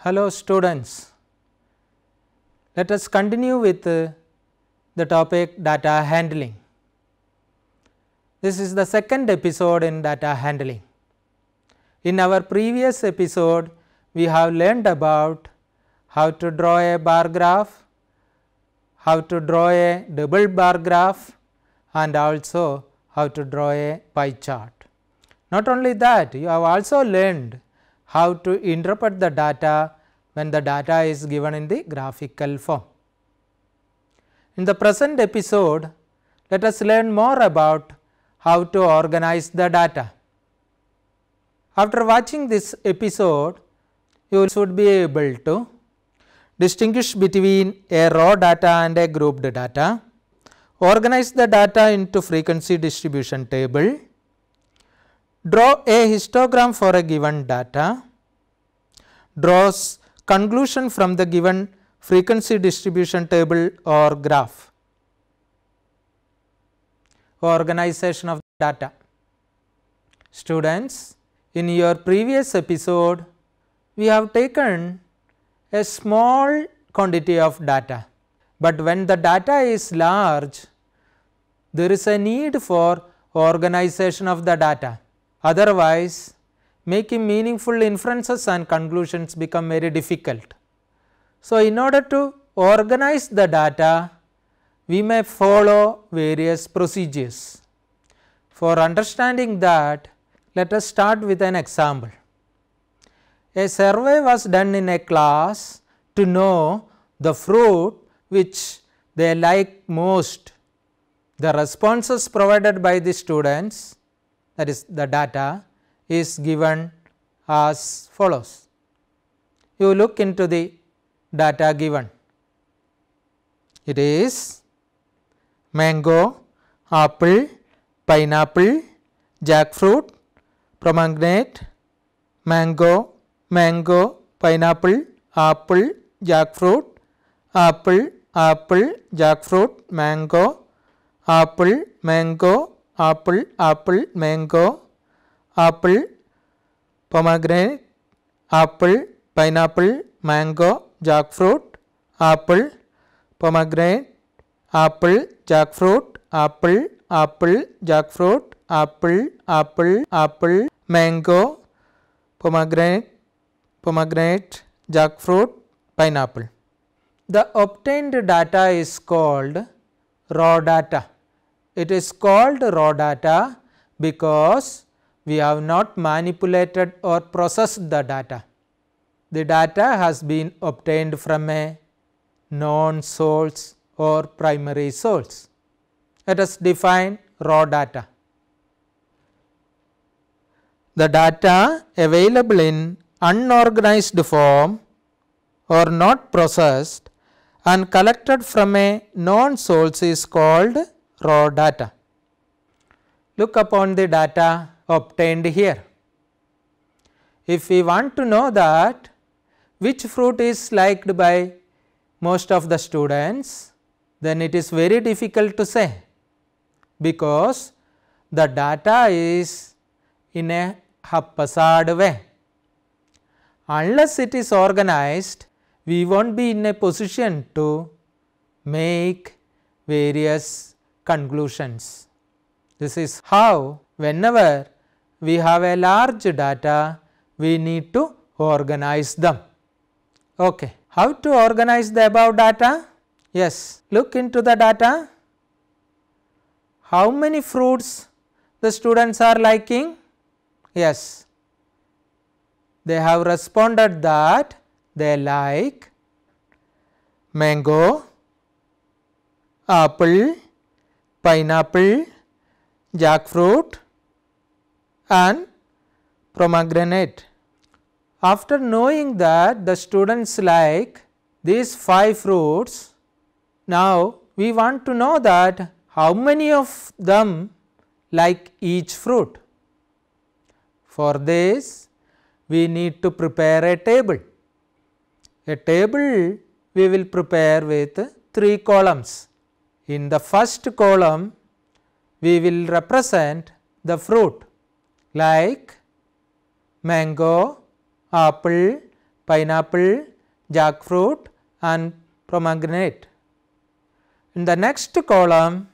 Hello students, let us continue with the topic data handling. This is the second episode in data handling. In our previous episode, we have learned about how to draw a bar graph, how to draw a double bar graph, and also how to draw a pie chart. Not only that, you have also learned how to interpret the data when the data is given in the graphical form. In the present episode, let us learn more about how to organize the data. After watching this episode, you should be able to distinguish between a raw data and a grouped data, organize the data into frequency distribution table, draw a histogram for a given data, draws conclusion from the given frequency distribution table or graph, organization of data. Students, in your previous episode, we have taken a small quantity of data, but when the data is large, there is a need for organization of the data. Otherwise, making meaningful inferences and conclusions become very difficult. So, in order to organize the data, we may follow various procedures. For understanding that, let us start with an example. A survey was done in a class to know the fruit which they like most. The responses provided by the students, that is the data, is given as follows. You look into the data given. It is mango, apple, pineapple, jackfruit, pomegranate, mango, pineapple, apple, jackfruit, apple, jackfruit, mango, apple, apple, mango, apple, pomegranate, apple, pineapple, mango, jackfruit, apple, pomegranate, apple, jackfruit, apple, jackfruit, apple, mango, pomegranate, jackfruit, pineapple. The obtained data is called raw data. It is called raw data because we have not manipulated or processed the data. The data has been obtained from a known source or primary source. Let us define raw data. The data available in unorganized form or not processed and collected from a known source is called raw data. Look upon the data obtained here. If we want to know that which fruit is liked by most of the students, then it is very difficult to say, because the data is in a haphazard way. Unless it is organized, we will not be in a position to make various conclusions. This is how whenever we have a large data, we need to organize them. Okay. How to organize the above data? Yes, look into the data. How many fruits the students are liking? Yes, they have responded that they like mango, apple, pineapple, jackfruit and pomegranate. After knowing that the students like these 5 fruits, now we want to know that how many of them like each fruit. For this, we need to prepare a table. A table we will prepare with 3 columns. In the first column, we will represent the fruit like mango, apple, pineapple, jackfruit and pomegranate. In the next column,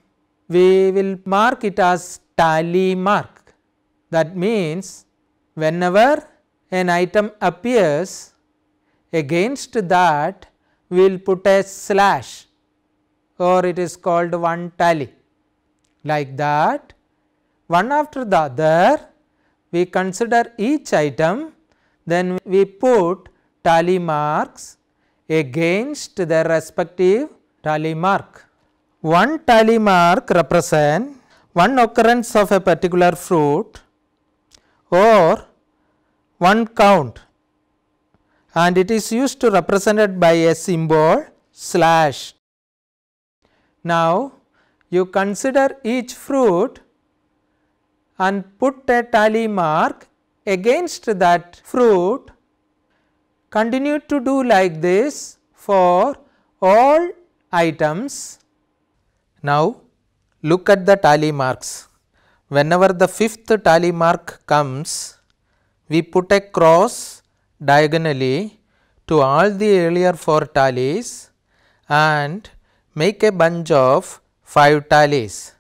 we will mark it as tally mark. That means, whenever an item appears, against that we will put a slash, or it is called one tally. Like that, one after the other, we consider each item, then we put tally marks against their respective tally mark. One tally mark represents one occurrence of a particular fruit or one count, and it is used to represent it by a symbol slash. Now, you consider each fruit and put a tally mark against that fruit. Continue to do like this for all items. Now, look at the tally marks. Whenever the fifth tally mark comes, we put a cross diagonally to all the earlier 4 tallies and make a bunch of 5 tallies,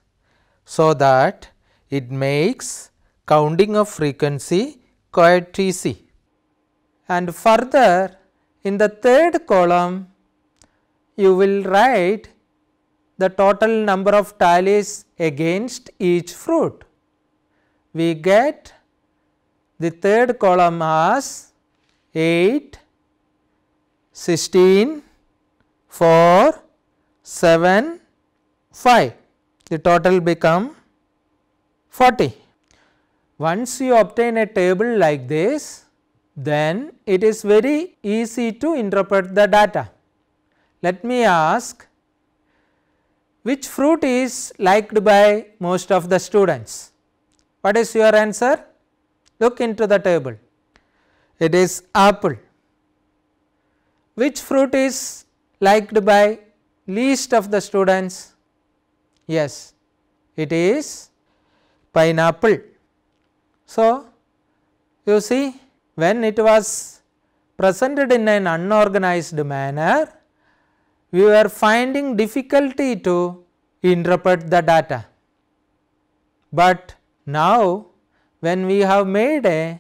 so that it makes counting of frequency quite easy. And further, in the third column, you will write the total number of tallies against each fruit. We get the third column as 8, 16, 4, 7, 5. The total become 40. Once you obtain a table like this, then it is very easy to interpret the data. Let me ask, which fruit is liked by most of the students? What is your answer? Look into the table. It is apple. Which fruit is liked by least of the students? Yes, it is pineapple. So, you see, when it was presented in an unorganized manner, we were finding difficulty to interpret the data. But now, when we have made a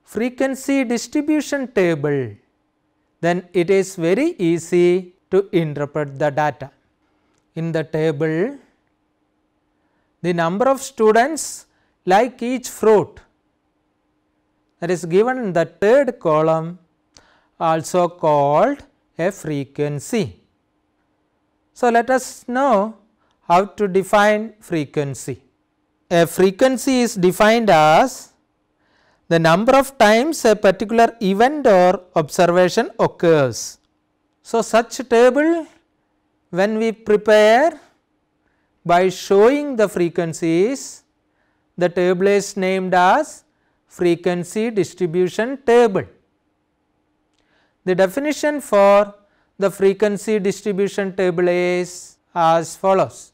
frequency distribution table, then it is very easy to interpret the data. In the table, the number of students like each fruit, that is given in the third column, also called a frequency. So, let us know how to define frequency. A frequency is defined as the number of times a particular event or observation occurs. So, such table when we prepare by showing the frequencies, the table is named as frequency distribution table. The definition for the frequency distribution table is as follows.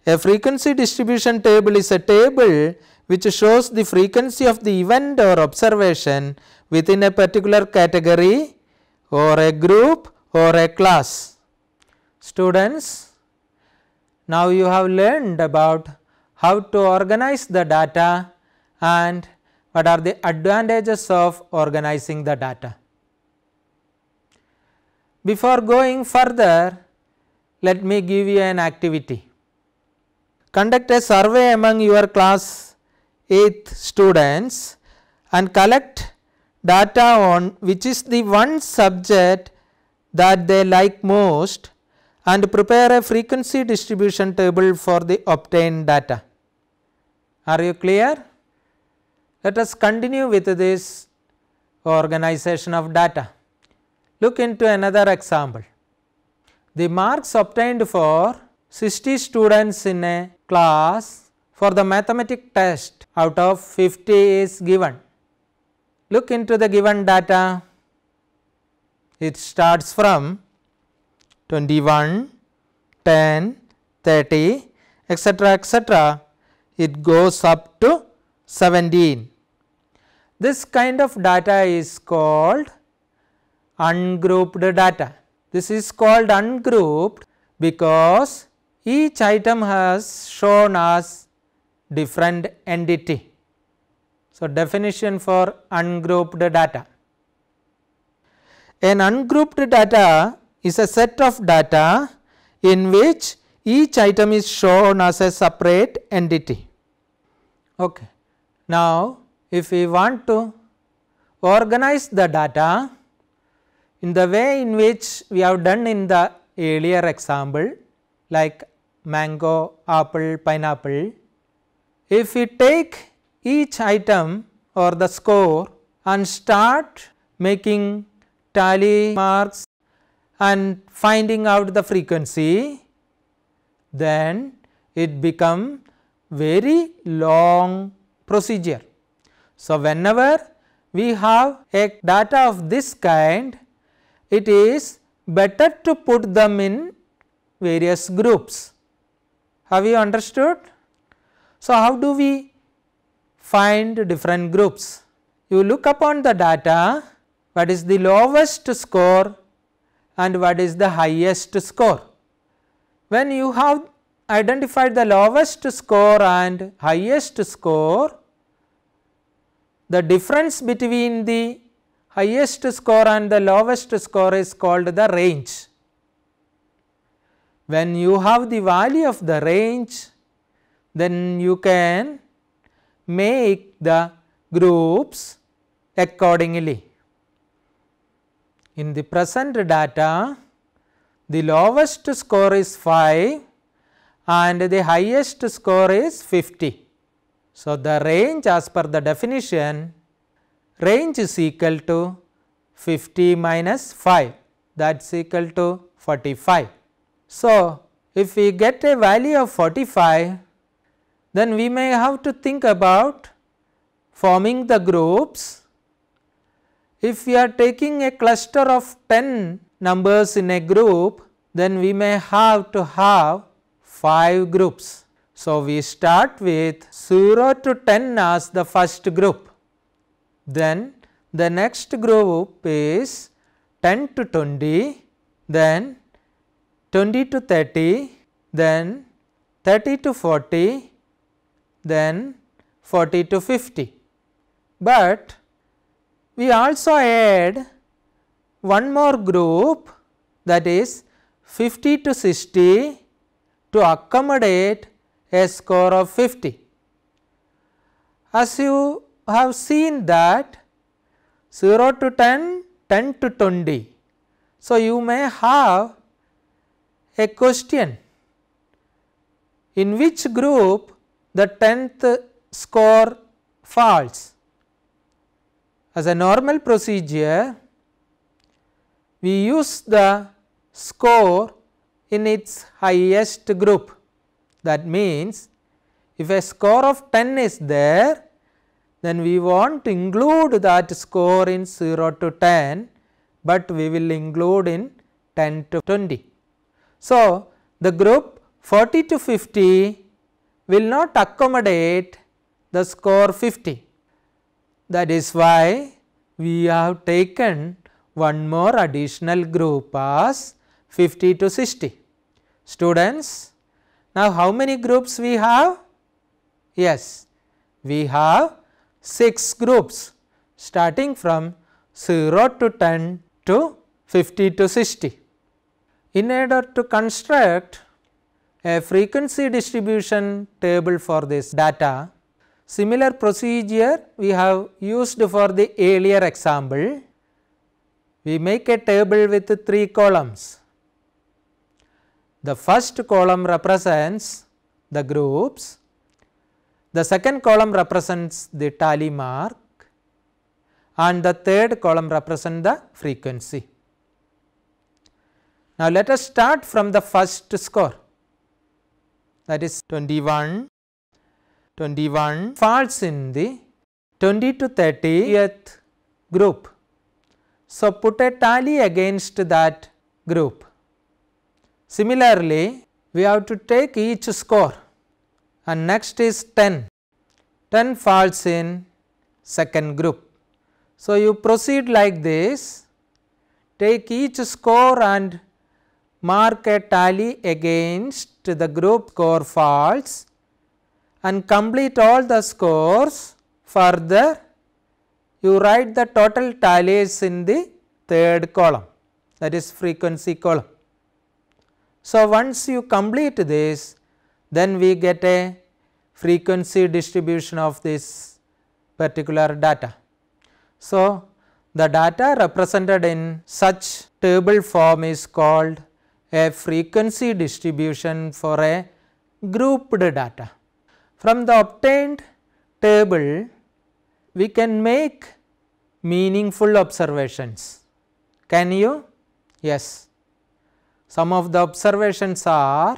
A frequency distribution table is a table which shows the frequency of the event or observation within a particular category or a group or a class. Students, now you have learned about how to organize the data and what are the advantages of organizing the data. Before going further, let me give you an activity. Conduct a survey among your class 8th students and collect data on which is the one subject that they like most and prepare a frequency distribution table for the obtained data. Are you clear? Let us continue with this organization of data. Look into another example. The marks obtained for 60 students in a class for the mathematics test out of 50 is given. Look into the given data. It starts from 21, 10, 30, etc., etc. It goes up to 17. This kind of data is called ungrouped data. This is called ungrouped because each item has shown as different entity. So, definition for ungrouped data. An ungrouped data is a set of data in which each item is shown as a separate entity. Okay. Now, if we want to organize the data in the way in which we have done in the earlier example, like mango, apple, pineapple, if we take each item or the score and start making tally marks and finding out the frequency, then it become very long procedure. So, whenever we have a data of this kind, it is better to put them in various groups. Have you understood? So, how do we find different groups? You look upon the data, what is the lowest score and what is the highest score. When you have identified the lowest score and highest score, the difference between the highest score and the lowest score is called the range. When you have the value of the range, then you can make the groups accordingly. In the present data, the lowest score is 5 and the highest score is 50. So, the range as per the definition, range is equal to 50 minus 5, that is equal to 45. So, if we get a value of 45, then we may have to think about forming the groups. If we are taking a cluster of 10 numbers in a group, then we may have to have 5 groups. So, we start with 0 to 10 as the first group, then the next group is 10 to 20, then 20 to 30, then 30 to 40, then 40 to 50. But we also add one more group, that is 50 to 60, to accommodate a score of 50. As you have seen that 0 to 10, 10 to 20. So, you may have a question, in which group the 10th score falls. As a normal procedure, we use the score in its highest group. That means, if a score of 10 is there, then we want to include that score in 0 to 10, but we will include in 10 to 20. So, the group 40 to 50 will not accommodate the score 50. That is why we have taken one more additional group as 50 to 60. Students, now how many groups we have? Yes, we have 6 groups starting from 0 to 10 to 50 to 60. In order to construct a frequency distribution table for this data, similar procedure we have used for the earlier example. We make a table with 3 columns. The first column represents the groups, the second column represents the tally mark, and the third column represents the frequency. Now, let us start from the first score, that is 21. 21 falls in the 20 to 30th group. So, put a tally against that group. Similarly, we have to take each score, and next is 10. 10 falls in second group. So, you proceed like this take each score and mark a tally against the group score false and complete all the scores. Further, you write the total tallies in the third column, that is frequency column. So, once you complete this, then we get a frequency distribution of this particular data. So, the data represented in such table form is called a frequency distribution for a grouped data. From the obtained table, we can make meaningful observations. Can you? Yes. Some of the observations are,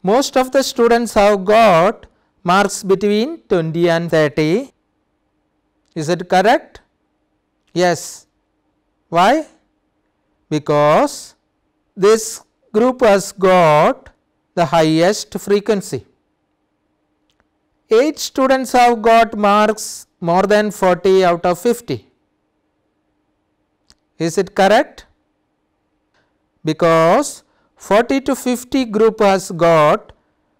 most of the students have got marks between 20 and 30. Is it correct? Yes. Why? Because this group has got the highest frequency. 8 students have got marks more than 40 out of 50. Is it correct? Because 40 to 50 group has got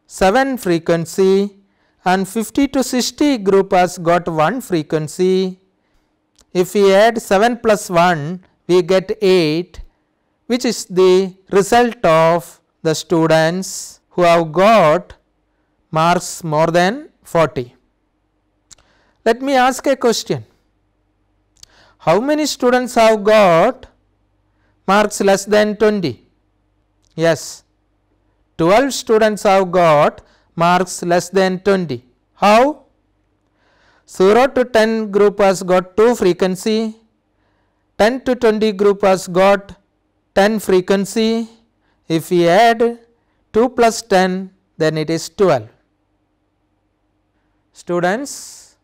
7 frequency and 50 to 60 group has got 1 frequency. If we add 7 plus 1, we get 8, which is the result of the students who have got marks more than 40. Let me ask a question. How many students have got marks less than 20? Yes, 12 students have got marks less than 20. How? 0 to 10 group has got 2 frequency, 10 to 20 group has got 10 frequency. If we add 2 plus 10, then it is 12. Students,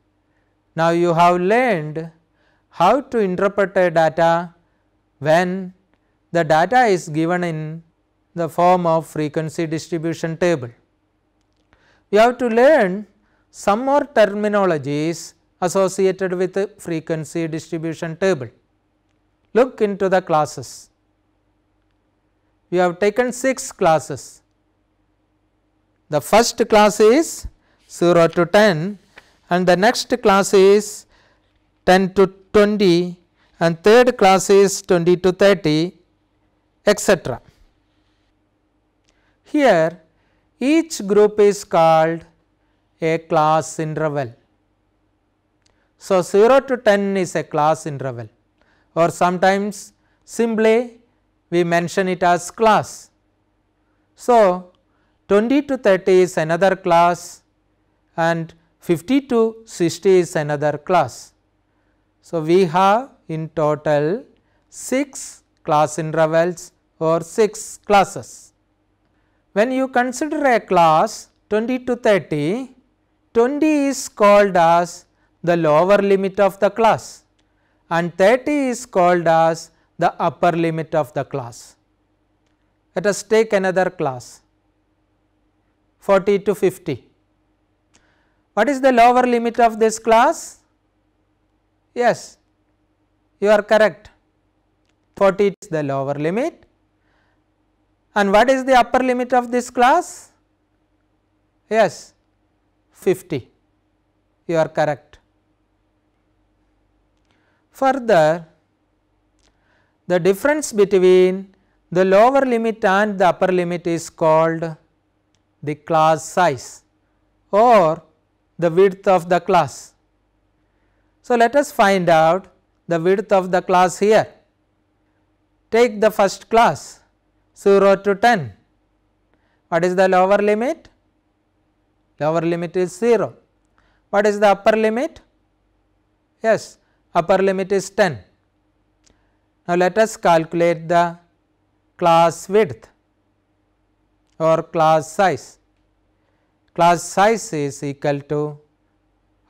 now you have learned how to interpret a data when the data is given in the form of frequency distribution table. You have to learn some more terminologies associated with the frequency distribution table. Look into the classes. We have taken 6 classes. The first class is 0 to 10 and the next class is 10 to 20 and third class is 20 to 30, etc. Here each group is called a class interval. So, 0 to 10 is a class interval, or sometimes simply we mention it as class. So, 20 to 30 is another class and 50 to 60 is another class. So, we have in total 6 class intervals or 6 classes. When you consider a class 20 to 30, 20 is called as the lower limit of the class and 30 is called as the upper limit of the class. Let us take another class 40 to 50. What is the lower limit of this class? Yes, you are correct, 40 is the lower limit. And what is the upper limit of this class? Yes, 50, you are correct. Further, the difference between the lower limit and the upper limit is called the class size or the width of the class. So, let us find out the width of the class here. Take the first class 0 to 10. What is the lower limit? Lower limit is 0. What is the upper limit? Yes, upper limit is 10. Now, let us calculate the class width or class size. Class size is equal to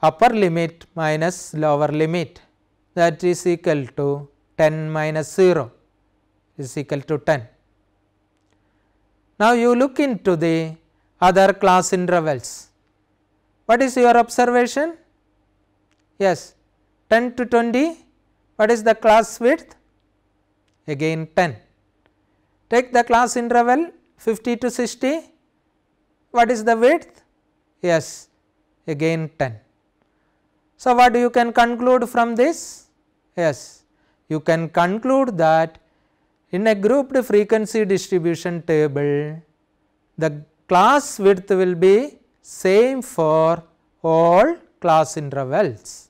upper limit minus lower limit, that is equal to 10 minus 0 is equal to 10. Now, you look into the other class intervals. What is your observation? Yes, 10 to 20, what is the class width? again 10. Take the class interval 50 to 60, what is the width? Yes, again 10. So, what you can conclude from this? Yes, you can conclude that in a grouped frequency distribution table, the class width will be same for all class intervals.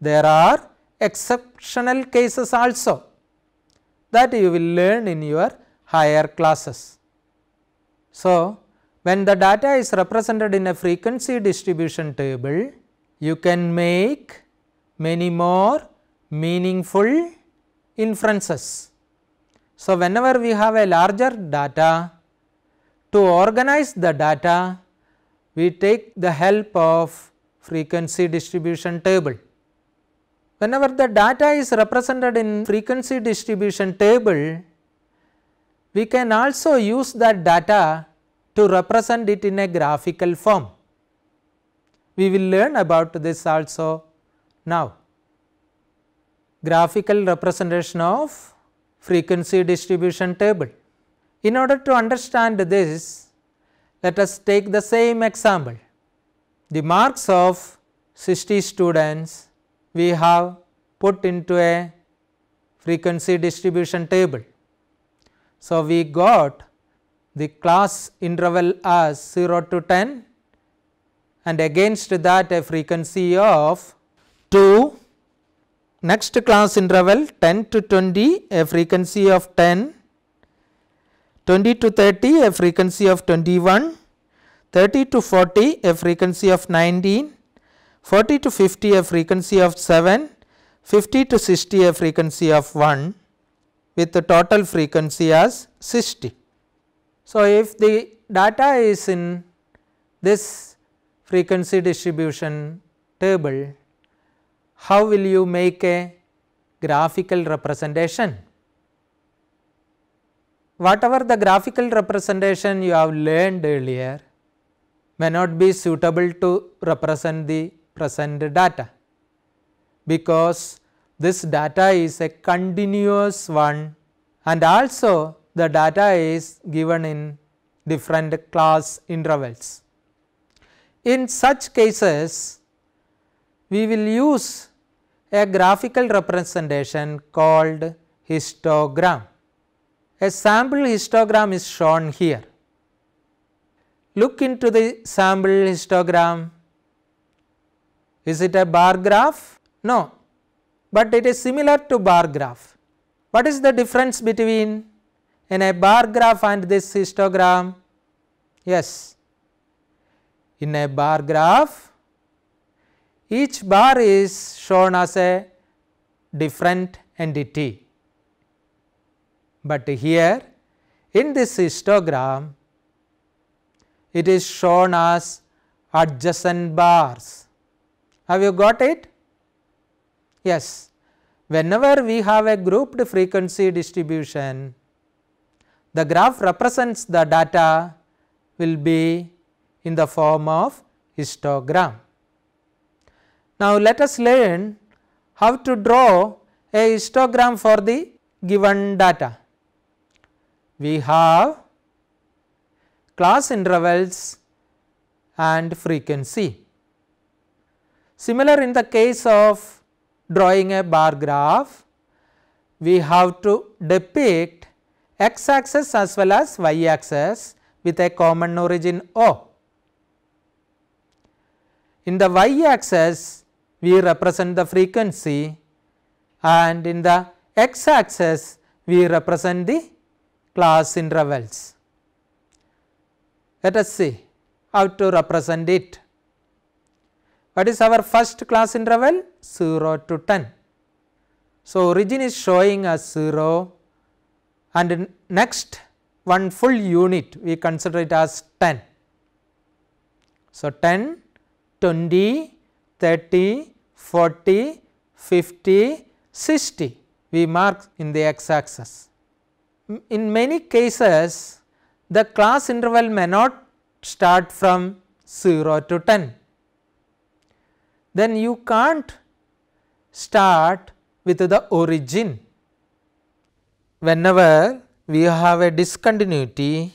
There are exceptional cases also that you will learn in your higher classes. So, when the data is represented in a frequency distribution table, you can make many more meaningful inferences. So, whenever we have a larger data, to organize the data, we take the help of frequency distribution table. Whenever the data is represented in frequency distribution table, we can also use that data to represent it in a graphical form. We will learn about this also now. Graphical representation of frequency distribution table. In order to understand this, let us take the same example. The marks of 60 students we have put into a frequency distribution table. So, we got the class interval as 0 to 10 and against that a frequency of 2. Next class interval 10 to 20, a frequency of 10, 20 to 30, a frequency of 21, 30 to 40, a frequency of 19, 40 to 50, a frequency of 7, 50 to 60, a frequency of 1, with the total frequency as 60. So, if the data is in this frequency distribution table, how will you make a graphical representation? Whatever the graphical representation you have learned earlier may not be suitable to represent the present data, because this data is a continuous one and also the data is given in different class intervals. In such cases, we will use a graphical representation called histogram. A sample histogram is shown here. Look into the sample histogram. Is it a bar graph? No, but it is similar to bar graph. What is the difference between in a bar graph and this histogram? Yes, in a bar graph, each bar is shown as a different entity, but here in this histogram it is shown as adjacent bars. Have you got it? Yes, whenever we have a grouped frequency distribution, the graph represents the data will be in the form of histogram. Now, let us learn how to draw a histogram for the given data. We have class intervals and frequency. Similar in the case of drawing a bar graph, we have to depict x axis as well as y axis with a common origin O. In the y axis, we represent the frequency, and in the x axis, we represent the class intervals. Let us see how to represent it. What is our first class interval? 0 to 10. So, origin is showing as 0 and next one full unit we consider it as 10. So, 10, 20, 30, 40, 50, 60 we mark in the x axis. In many cases, the class interval may not start from 0 to 10. Then you can't start with the origin. whenever we have a discontinuity,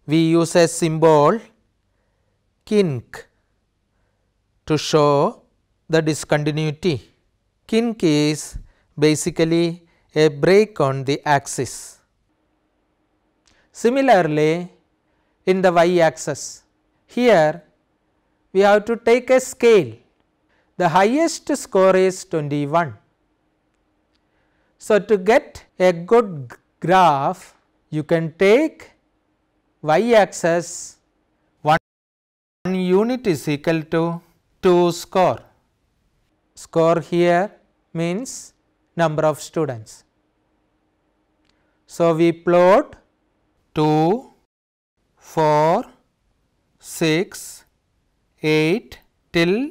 we use a symbol kink to show the discontinuity. Kink is basically a break on the axis. Similarly, in the y axis, here we have to take a scale. The highest score is 21. So, to get a good graph, you can take y axis, 1 unit is equal to 2 score. Score here means number of students. So, we plot 2, 4, 6, 8 till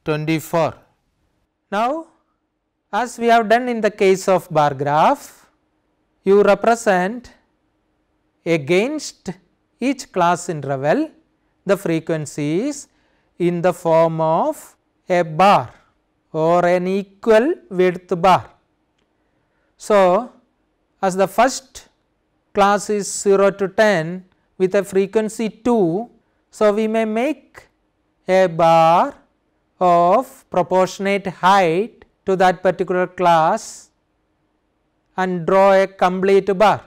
24. Now, as we have done in the case of bar graph, you represent against each class interval the frequencies in the form of a bar or an equal width bar. So, as the first class is 0 to 10 with a frequency 2, so we may make a bar of proportionate height to that particular class and draw a complete bar.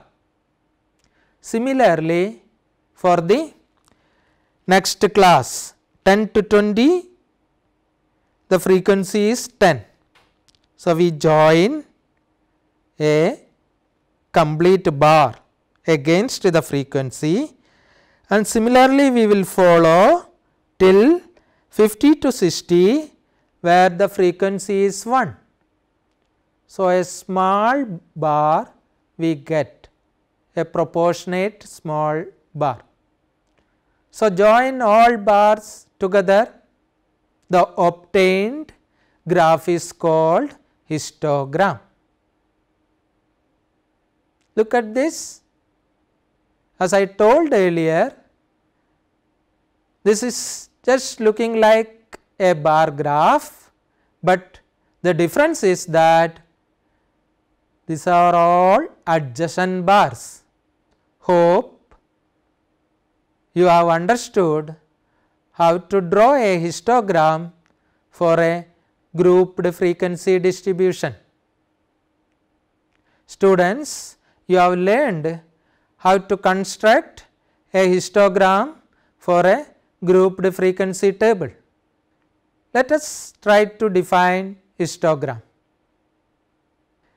Similarly, for the next class 10 to 20, the frequency is 10. So, we join a complete bar against the frequency, and similarly we will follow till 50 to 60 where the frequency is 1. So, a small bar we get, a proportionate small bar. So, join all bars together, the obtained graph is called histogram. Look at this. As I told earlier, this is just looking like a bar graph, but the difference is that these are all adjacent bars. Hope you have understood how to draw a histogram for a grouped frequency distribution. Students, you have learned how to construct a histogram for a grouped frequency table. Let us try to define histogram.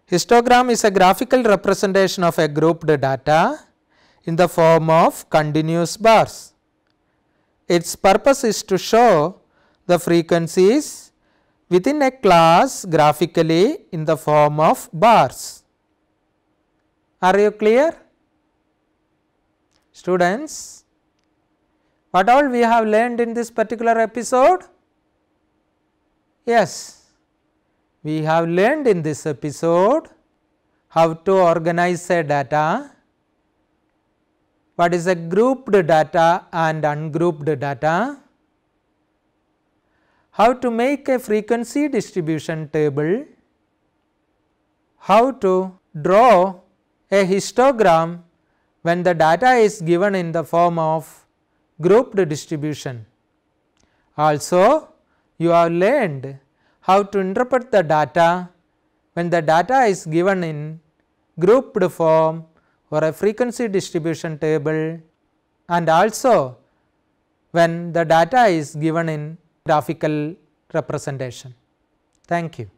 Histogram is a graphical representation of a grouped data in the form of continuous bars. Its purpose is to show the frequencies within a class graphically in the form of bars. Are you clear? Students, what all we have learned in this particular episode? Yes, we have learned in this episode how to organize a data, what is a grouped data and ungrouped data, how to make a frequency distribution table, how to draw a histogram when the data is given in the form of grouped distribution. Also, you have learned how to interpret the data when the data is given in grouped form or a frequency distribution table, and also when the data is given in graphical representation. Thank you.